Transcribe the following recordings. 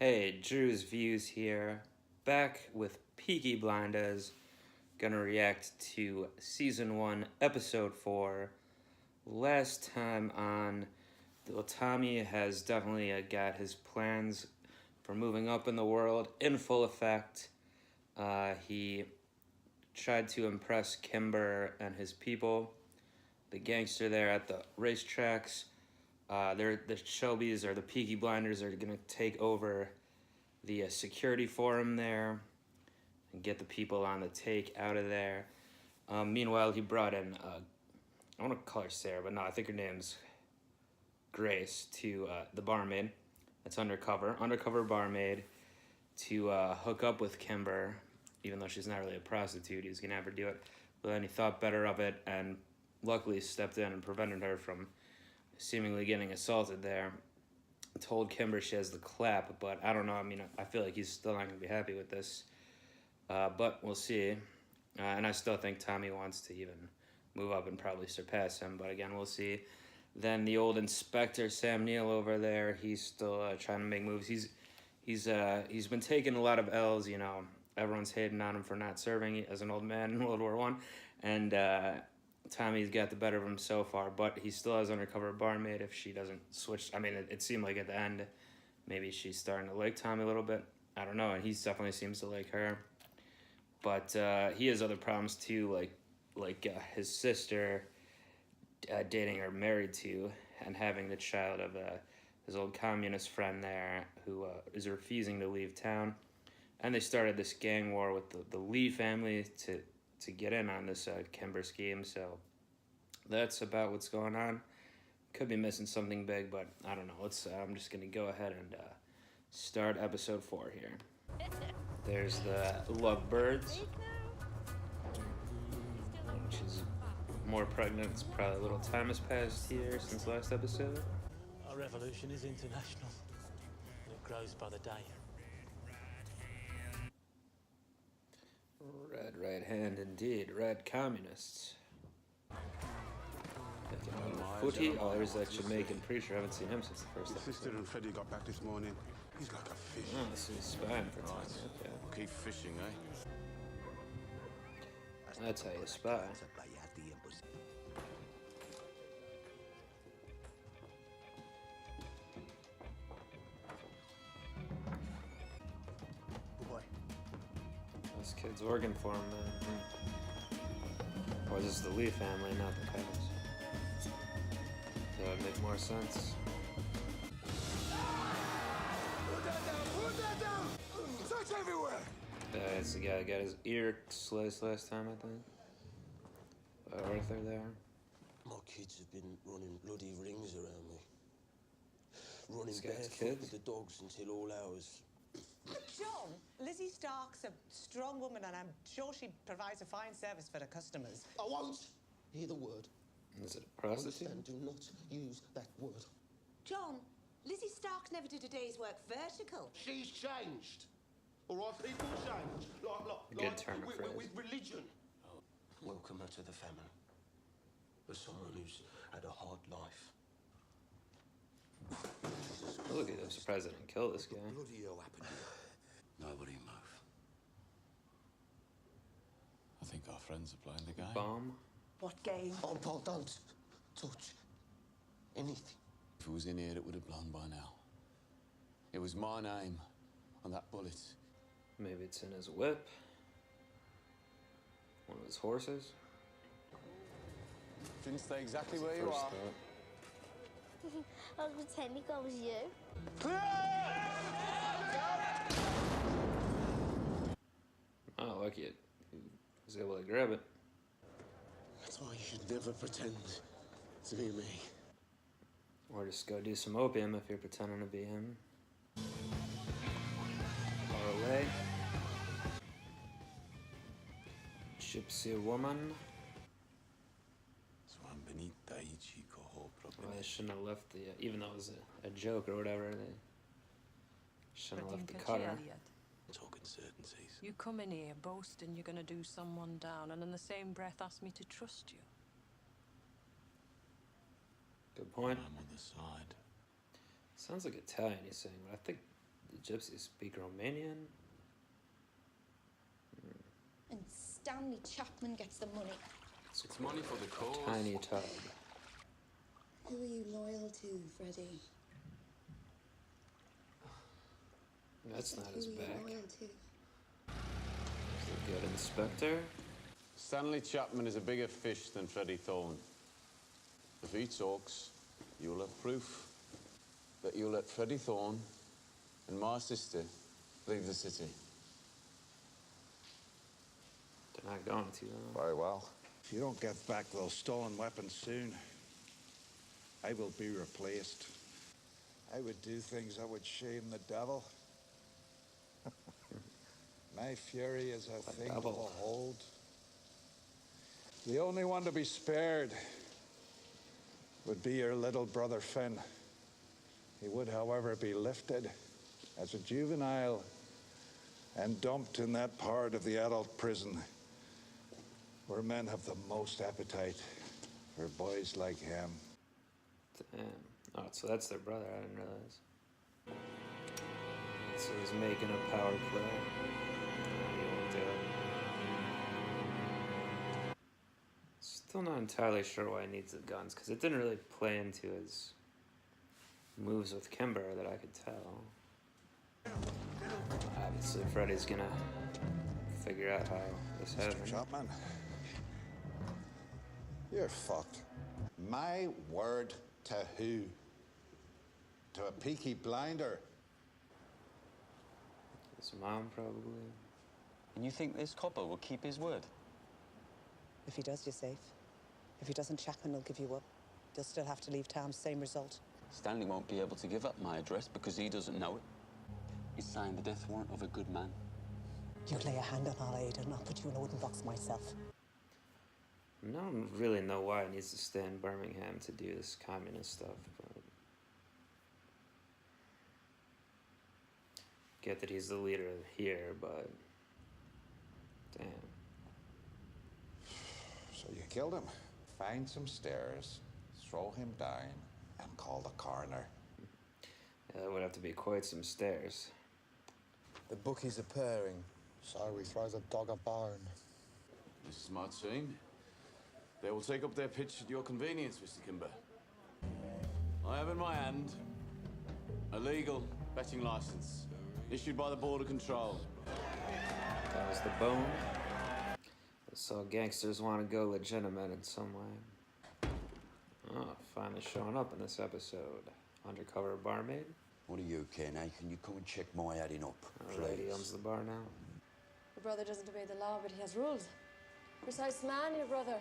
Hey, Drewz Viewz here, back with Peaky Blinders. Gonna react to Season 1, Episode 4. Last time on, little Tommy has definitely got his plans for moving up in the world in full effect. He tried to impress Kimber and his people, the gangster there at the racetracks. The Shelbys or the Peaky Blinders are gonna take over the security for him there and get the people on the take out of there. Meanwhile, he brought in, I want to call her Sarah, but no, I think her name's Grace, to the barmaid. That's Undercover Barmaid, to hook up with Kimber, even though she's not really a prostitute. He was gonna have her do it, but then he thought better of it and luckily stepped in and prevented her from seemingly getting assaulted there. Told Kimber she has the clap, but I don't know. I mean, I feel like he's still not going to be happy with this. But we'll see. And I still think Tommy wants to even move up and probably surpass him. But again, we'll see. Then the old inspector, Sam Neill, over there, he's still trying to make moves. He's been taking a lot of L's, you know. Everyone's hating on him for not serving as an old man in World War I. And Tommy's got the better of him so far, but he still has Undercover Barmaid if she doesn't switch. I mean, it seemed like at the end, maybe she's starting to like Tommy a little bit. I don't know, and he definitely seems to like her. But he has other problems too, like his sister dating or married to and having the child of his old communist friend there who is refusing to leave town. And they started this gang war with the Lee family to get in on this Kimber scheme, so that's about what's going on. Could be missing something big, but I don't know. I'm just gonna go ahead and start episode 4 here. There's the lovebirds. She's more pregnant. It's probably a little time has passed here since last episode. Our revolution is international, and it grows by the day. Red right hand indeed. Red communists. Footy? Oh, there's that Jamaican preacher. I haven't seen him since the first episode. Sister and Freddie got back this morning. He's like a fish. Oh, this is spying for time. Okay. Keep fishing, eh? That's how you spy. This kid's working for him, man. Or is this the Lee family, not the Peppers? That would make more sense. Put that down! Search everywhere! It's the guy that got his ear sliced last time, I think. Arthur there. My kids have been running bloody rings around me. Running This guy's barefoot kids? with the dogs until all hours. John, Lizzie Stark's a strong woman and I'm sure she provides a fine service for the customers. I won't hear the word. Is it a prostitute? Understand, do not use that word. John, Lizzie Stark never did a day's work vertical. She's changed. All right, people change. Good turn of phrase. With religion. Oh, welcome her to the family. As someone who's had a hard life. Look, I'm surprised I didn't kill this guy. Bloody hell happened here. Nobody move. I think our friends are playing the game. Bomb? What game? Oh, Paul, don't touch anything. If it was in here, it would have blown by now. It was my name on that bullet. Maybe it's in his whip. One of his horses. Didn't stay exactly where you First are. thought. I was pretending I was you. Oh, lucky it. He was able to grab it. That's why you should never pretend to be me. Or just go do some opium if you're pretending to be him. Far away. Gypsy woman. Well, they shouldn't have left the, even though it was a joke or whatever, they shouldn't have left the cutter. Talking certainties. You come in here boasting you're going to do someone down and in the same breath ask me to trust you. Good point. I'm on the side. Sounds like Italian he's saying, but I think The gypsies speak Romanian? And Stanley Chapman gets the money. It's money for the cause. Tiny tub. Who are you loyal to, Freddie? That's not his Who are back. you loyal to? He's a good inspector. Stanley Chapman is a bigger fish than Freddie Thorne. If he talks, you'll have proof that you'll let Freddie Thorne and my sister leave the city. They're not going to, though. Very well. If you don't get back those stolen weapons soon, I will be replaced. I would do things that would shame the devil. My fury is a thing to behold. The only one to be spared would be your little brother Finn. He would, however, be lifted as a juvenile and dumped in that part of the adult prison where men have the most appetite for boys like him. Damn. Oh, so that's their brother. I didn't realize. So he's making a power play. No, he won't do it. Still not entirely sure why he needs the guns, because it didn't really play into his moves with Kimber that I could tell. Obviously, Freddy's gonna figure out how this happened. Mr. Chapman, you're fucked. My word to who? To a Peaky blinder? His mom, probably. And you think this copper will keep his word? If he does, you're safe. If he doesn't, Chapman will give you up. You'll still have to leave town, same result. Stanley won't be able to give up my address because he doesn't know it. He signed the death warrant of a good man. You lay a hand on our aid and I'll put you in a wooden box myself. I don't really know why he needs to stay in Birmingham to do this communist stuff, but... Get that he's the leader here, but... Damn. So you killed him. Find some stairs, throw him down, and call the coroner. Yeah, that would have to be quite some stairs. The bookies are purring, so we throw the dog a bone. This is my team. They will take up their pitch at your convenience, Mr. Kimber. I have in my hand a legal betting license issued by the Border Control. That was the bone. So gangsters want to go legitimate in some way. Oh, finally showing up in this episode. Undercover Barmaid. What are you, Ken? Hey, can you come and check my adding up, Alright, he owns the bar now. Your brother doesn't obey the law, but he has rules. Precise man, your brother.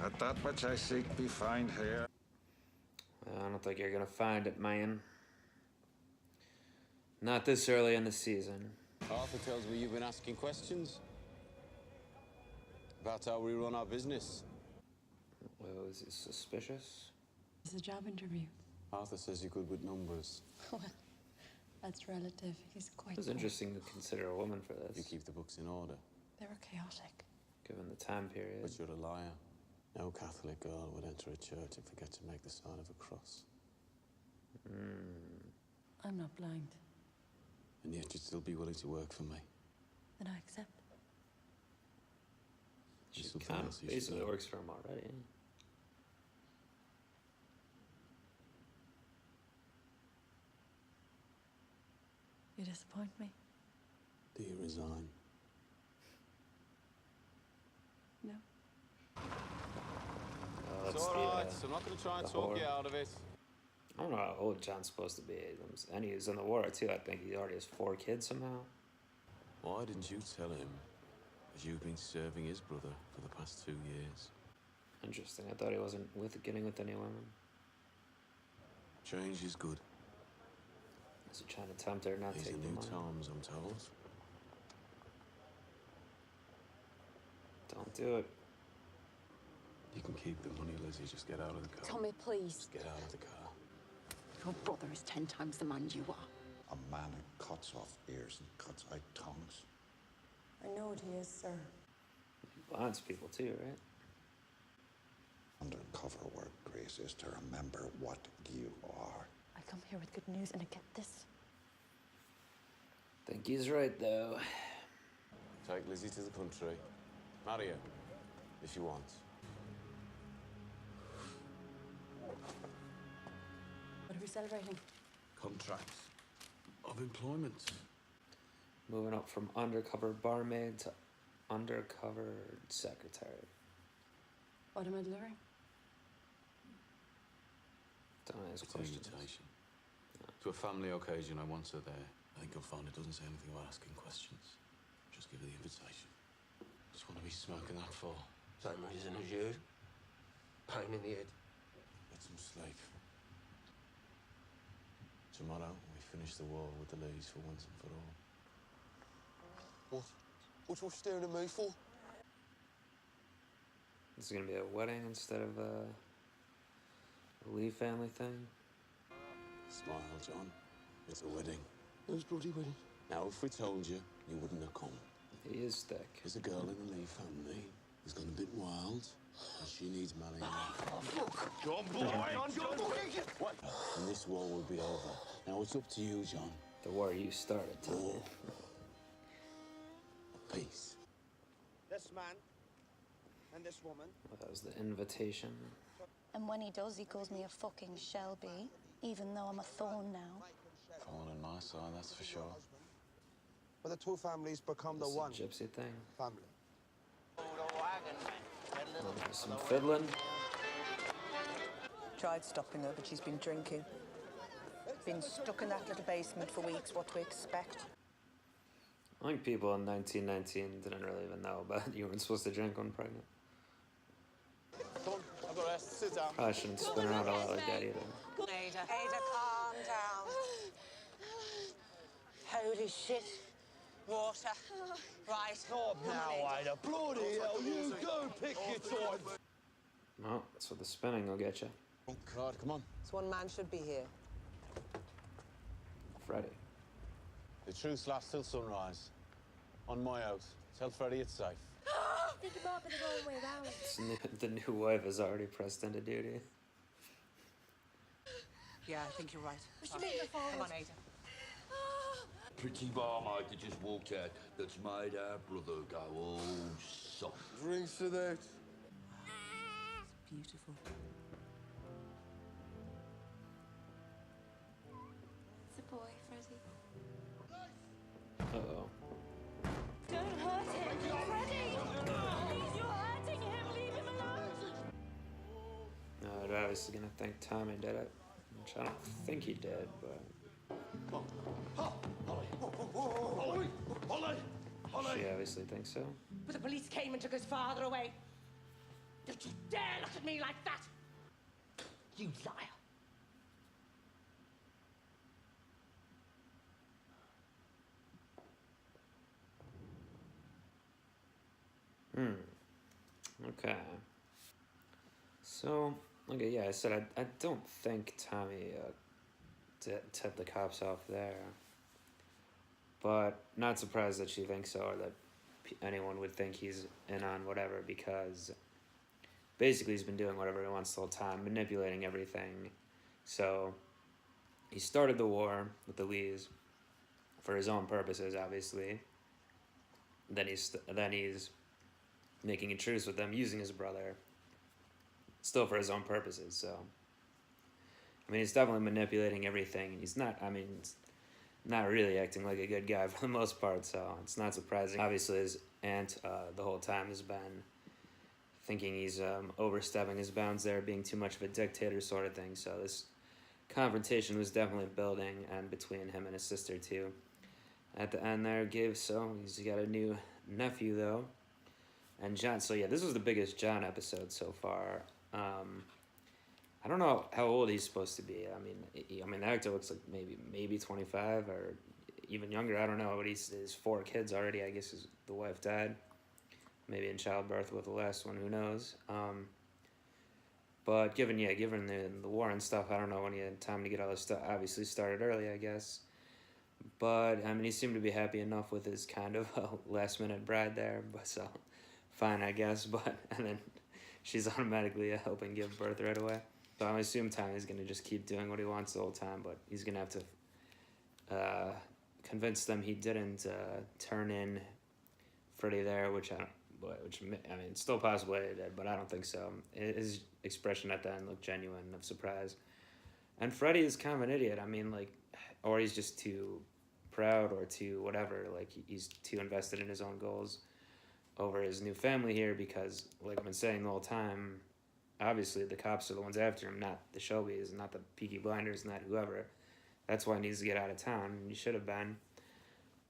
Let that which I seek be found here. I don't think you're gonna find it, man. Not this early in the season. Arthur tells me you've been asking questions about how we run our business. Well, is he suspicious? It's a job interview. Arthur says you're good with numbers. Well, that's relative. He's quite It was interesting to consider a woman for You this, keep the books in order, They were chaotic. given the time period. but you're a liar. No Catholic girl would enter a church and forget to make the sign of a cross. I'm not blind. And yet you'd still be willing to work for me. Then I accept. She There's something kind else of you should basically know. works for him already. You disappoint me. Do you resign? No. That's It's all the, right. I'm not going to try and the talk whore. you out of it. I don't know how old John's supposed to be. And he was in the war too. I think he already has 4 kids somehow. Why didn't you tell him that you've been serving his brother for the past 2 years? Interesting. I thought he wasn't getting with any women. Change is good. Is he trying to tempt her not to These are take the new money? times, I'm told. Don't do it. You can keep the money, Lizzie. Just get out of the car. Tommy, please. Just get out of the car. Your brother is 10 times the man you are. A man who cuts off ears and cuts out tongues. I know what he is, sir. He blinds people too, right? Undercover work, Grace, is to remember what you are. I come here with good news, and I get this. Think he's right, though. Take Lizzie to the country. Marry her, if you want. What are we celebrating? Contract of employment. Moving up from undercover barmaid to undercover secretary. What am I delivering? Don't ask It's an questions. invitation. To a family occasion, I want her there. I think you'll find it doesn't say anything about asking questions. Just give her the invitation. Just want to be smoking that for. Same reason as you. Pain in the head. Get some sleep. Tomorrow, we finish the war with the Lees for once and for all. What? What's you staring at me for? This is gonna be a wedding instead of a Lee family thing. Smile, John. It's a wedding. Who's bloody wedding? Now, if we told you, you wouldn't have come. He is thick. There's a girl in the Lee family who's gone a bit wild, and she needs marrying. John, boy! What? And this war will be over. Now it's up to you, John. The war you started, Tommy. War. Peace. This man and this woman. Well, that was the invitation. And when he does, he calls me a fucking Shelby, even though I'm a thorn now. Thorn on my side, that's for sure. But the two families become This the one is a gypsy thing. family. Some fiddling. Tried stopping her, but she's been drinking. Been stuck in that little basement for weeks. What to expect? I think people in 1919 didn't really even know about you weren't supposed to drink when pregnant. Come on, I've got to rest. Sit down. Probably shouldn't spin around a lot like that either. Ada, calm down. Holy shit. Water. Right. Stop now, Ada. Bloody hell, you go pick your time. No, that's what the spinning will get you. Right, come on. This one man should be here. Freddie. The truce lasts till sunrise. On my oath. Tell Freddie it's safe. I think it might be the wrong way round. The new wife is already pressed into duty. Yeah, I think you're right. We should make the forward. Come on, Ada. Pretty barmaid that just walked out that's made our brother go all soft. Drinks for that. Beautiful. It's a boy, Freddie. Uh-oh. Don't hurt him, Freddie! Please, you're hurting him. Leave him alone. No, they're obviously gonna think Tommy did it. Which I don't think he did, but... She obviously thinks so. But the police came and took his father away. Don't you dare look at me like that! You liar. Okay. So, okay, yeah, I said I don't think Tommy tipped the cops off there. But not surprised that she thinks so, or that anyone would think he's in on whatever, because basically he's been doing whatever he wants the whole time, manipulating everything. So he started the war with the Lees for his own purposes, obviously. Then he's making a truce with them, using his brother, still for his own purposes. So I mean, he's definitely manipulating everything. He's not, I mean, not really acting like a good guy for the most part, so it's not surprising. Obviously, his aunt the whole time has been thinking he's overstepping his bounds there, being too much of a dictator sort of thing. So this confrontation was definitely building, and between him and his sister too. At the end there, he's got a new nephew though, and John. So yeah, this was the biggest John episode so far. I don't know how old he's supposed to be. I mean, the actor looks like maybe 25 or even younger. I don't know. But he's 4 kids already. I guess the wife died, maybe in childbirth with the last one. Who knows? But given the war and stuff, I don't know when he had time to get all this stuff. Obviously started early, I guess. But I mean, he seemed to be happy enough with his kind of last minute bride there. But so fine, I guess. But and then she's automatically helping give birth right away. So I assume Tommy's going to just keep doing what he wants the whole time, but he's going to have to convinced them he didn't turn in Freddy there, which I mean, it's still possible he did, but I don't think so. His expression at the end looked genuine of surprise. And Freddy is kind of an idiot. I mean, like, or he's just too proud or too whatever. Like, he's too invested in his own goals over his new family here because, like I've been saying the whole time, obviously the cops are the ones after him, not the Shelbys, not the Peaky Blinders, not whoever. That's why he needs to get out of town. He should have been.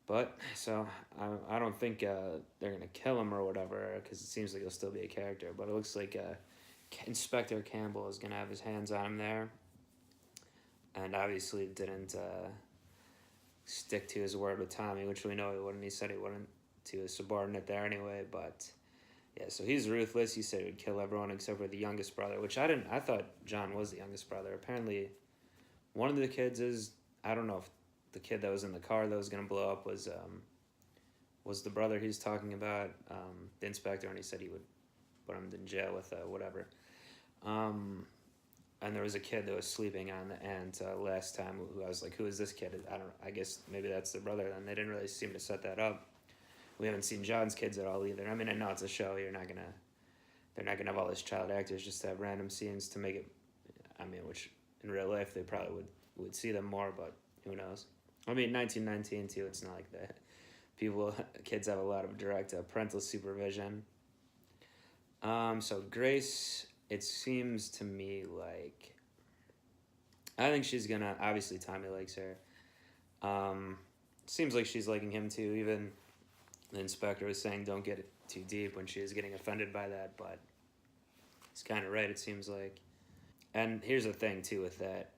But, so, I don't think they're going to kill him or whatever, because it seems like he'll still be a character. But it looks like Inspector Campbell is going to have his hands on him there. And obviously didn't stick to his word with Tommy, which we know he wouldn't. He said he wouldn't to his subordinate there anyway. But, yeah, so he's ruthless. He said he would kill everyone except for the youngest brother, which I thought John was the youngest brother. Apparently, one of the kids is, I don't know if the kid that was in the car that was going to blow up was the brother he's talking about, the inspector, and he said he would put him in jail with whatever. And there was a kid that was sleeping on the end last time who I was like, who is this kid? I guess maybe that's the brother. And they didn't really seem to set that up. We haven't seen John's kids at all either. I mean, I know it's a show. They're not gonna have all these child actors just to have random scenes to make it. I mean, which in real life they probably would see them more, but who knows? I mean, 1919 too. It's not like that. Kids have a lot of direct parental supervision. So Grace, it seems to me like, I think she's gonna, obviously Tommy likes her. Seems like she's liking him too. Even the inspector was saying don't get it too deep when she was getting offended by that, but he's kind of right, it seems like. And here's the thing too with that.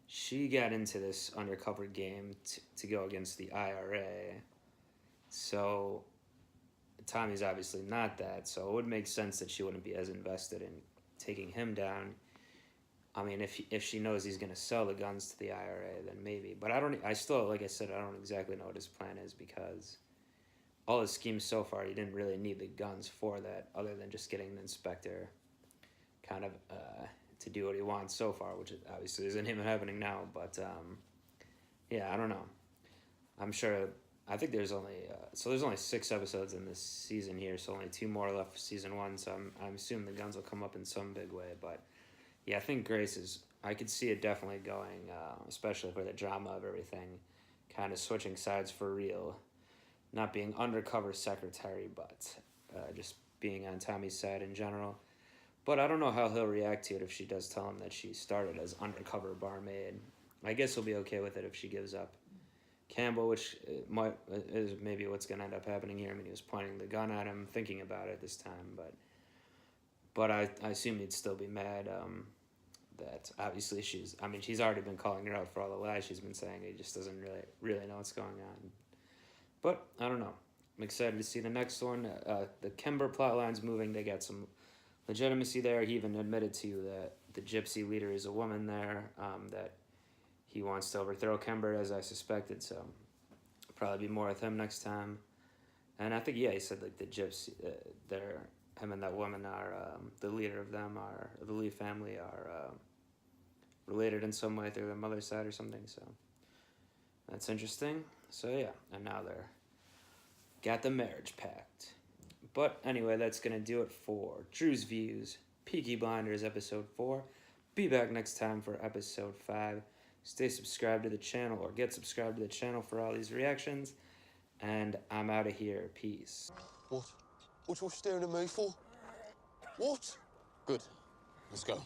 She got into this undercover game to go against the IRA. So Tommy's obviously not that, so it would make sense that she wouldn't be as invested in taking him down. I mean, if she knows he's going to sell the guns to the IRA, then maybe. But I still, like I said, I don't exactly know what his plan is because all his schemes so far, he didn't really need the guns for that other than just getting the inspector kind of to do what he wants so far, which obviously isn't even happening now. But, yeah, I don't know. I'm sure, I think there's only 6 episodes in this season here, so only 2 more left for season 1, so I'm assuming the guns will come up in some big way. But, yeah, I think Grace is, I could see it definitely going, especially for the drama of everything, kind of switching sides for real. Not being undercover secretary, but just being on Tommy's side in general. But I don't know how he'll react to it if she does tell him that she started as undercover barmaid. I guess he'll be okay with it if she gives up Campbell, which is maybe what's going to end up happening here. I mean, he was pointing the gun at him, thinking about it this time. But I assume he'd still be mad that obviously she's already been calling her out for all the lies she's been saying. He just doesn't really know what's going on. But I don't know. I'm excited to see the next one. The Kimber plotline's moving. They got some legitimacy there. He even admitted to that the gypsy leader is a woman there, that he wants to overthrow Kimber, as I suspected, so probably be more with him next time. And I think, yeah, he said like the gypsy, him and that woman are, the leader of them are, the Lee family are related in some way through their mother's side or something, so that's interesting. So yeah, and now they're got the marriage pact. But anyway, that's going to do it for Drewz Viewz, Peaky Blinders episode 4. Be back next time for episode 5. Stay subscribed to the channel, or get subscribed to the channel for all these reactions. And I'm out of here. Peace. What? What you staring at me for? What? Good. Let's go.